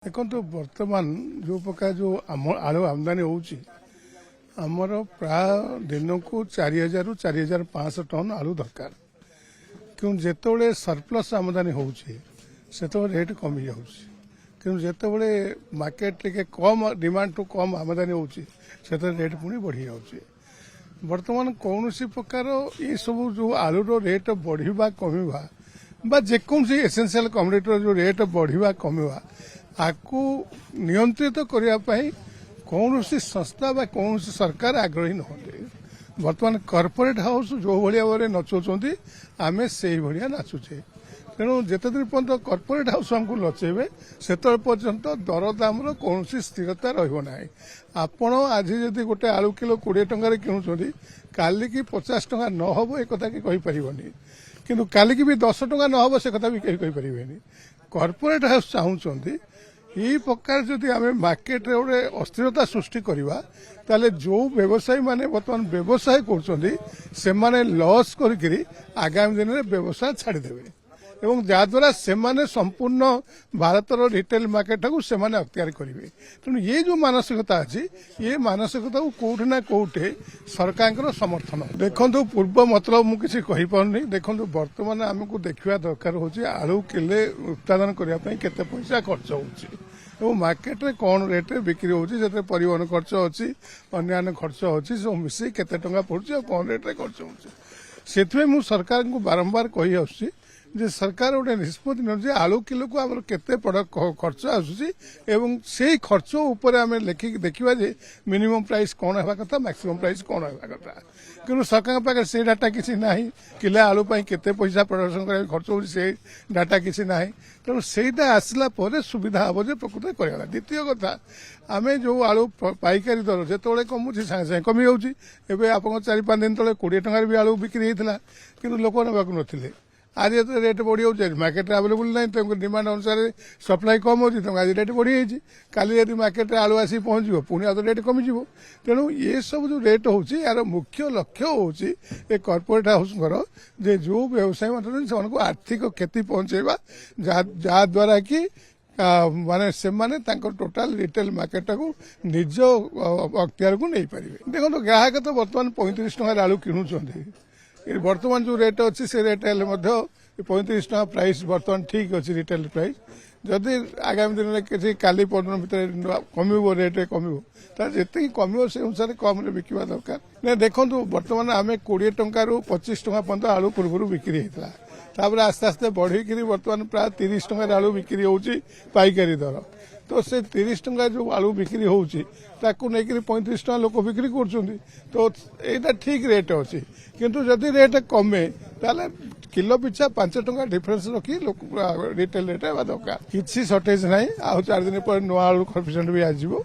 देखो बर्तमान जो प्रकार जो आलू आमदानी होमर प्राय दिन को 4000 रु 4500 टन आलू दरकार क्यों जिते सरप्लस आमदानी होते रेट कमी जाऊँ क्यों जिते मार्केट टे कम डिमांड टू कम आमदानी होती रेट पुणी बढ़ी जाऊँगी। बर्तमान कौन सी प्रकार ये सब जो आलूर रेट बढ़ा कमिवा जेकोसी एसेंशियल कमोडिटी जो रेट बढ़ा कमिवा आपको नियंत्रित करने कौन सी संस्था बा कौन सी सरकार आग्रही नहते। बर्तमान कॉर्पोरेट हाउस जो भाया भाव नचुंट आम से भाया नाचुचे तेणु जिते दिन पर्यटन कॉर्पोरेट हाउस आमको नचेबे से पर्यंत दरदाम कौन स्थिरता रहा। आपण आज जदि गोटे आलू किलो 20 टंकार किणुंट काली की 50 टंका न हो एक कहीपर किंतु काली की भी 10 टंका न हो से कथा भी कहीपर। कॉर्पोरेट हाउस चाहूँगी यही प्रकार जदि आम मार्केट रे गोटे अस्थिरता सृष्टि करवा ताले जो व्यवसायी माने बर्तमान व्यवसाय कर लॉस करी आगामी दिन में व्यवसाय छाड़देवे एवं जहाद्वारा से संपूर्ण भारतर रिटेल मार्केट को सेमाने अख्तियार करेंगे। तेणु ये जो मानसिकता अच्छी ये मानसिकता को कौटे ना कौटे सरकार समर्थन देखो पूर्व मतलब मुझे कहीपरि। देखो बर्तमान आमको देखा दरकार हो आलू किले उत्पादन करने केते पैसा खर्च हो मार्केट रे कौन रेट बिक्री होती परिवहन खर्च अच्छी अन्य खर्च अच्छी सब मिसे केते टंका पड़ुची कौन रेट रे खर्च हो से सरकार को बारंबार कही आसुची जे सरकार गोटे निष्पत्ति ने आलू किलो को आम केते खर्च आसूसी एवं से खर्च उपर आम लिखिक देखा जे मिनिमम प्राइस कौन है कथा मैक्सिमम प्राइस कौन है कथा कि सरकार पाखे से डाटा किसी ना किले आलू केते पैसा प्रोडक्शन कर खर्च हो डाटा किसी ना तेणु सेटा आसला सुविधा हम जे प्रकृत कर। द्वितीय कथा आम जो आलू पाइकारी दर जो कमुची सागे सागे कमी जाऊँगी। आप 4-5 दिन तले 20 टंकार भी आलू बिक्री होता कि लोक ना नथिले आज ये रेट बढ़ी जाऊँ मार्केट आवेलेबल ना तुमको डिमांड अनुसार सप्लाई कम होती तुम आज रेट बढ़ी जाइए काली यदि मार्केट आलू आसी पहुंचो पुणी आज रेट कमिज। तेणु ये सब जो रेट होची यार मुख्य लक्ष्य होची कॉर्पोरेट हाउस जे जो व्यवसायी मतलब आर्थिक क्षति पहुंचेगा जहाद्वारा कि माने से माने टोटाल रिटेल मार्केट को निज अख्तियार को नहीं पारे। देखो ग्राहक तो बर्तमान 35 टंकार आलू किणुंट बर्तमान जो रेट अच्छी से रेट 35 टका प्राइस बर्तमान ठीक अच्छी रिटेल प्राइस जदि आगामी दिन में किसी काली पर्यटन भितर कम रेट कम जी कम से अनुसार कम बिकवा दरकार ना। देखो बर्तमान आम 20 टंका 25 टका पर्यटन आलू पूर्व बिक्री होता आस्ते आस्ते बढ़ी बर्तमान प्राय 30 टंकार आलू बिक्री होची पाइकारी दर तो से 30 टंका जो आलू बिक्री होची ताकू नहीं 35 टका लोक बिक्री कर तो यहाँ ठीक रेट अच्छी किंतु जदि रेट कमे ताले किलो पिछा 5 टंका डिफरेंस रखी रिटेल रेट दरकार किसी सर्टेज ना। 4 दिन पर नुआ आलू सफिशिएंट भी आसो।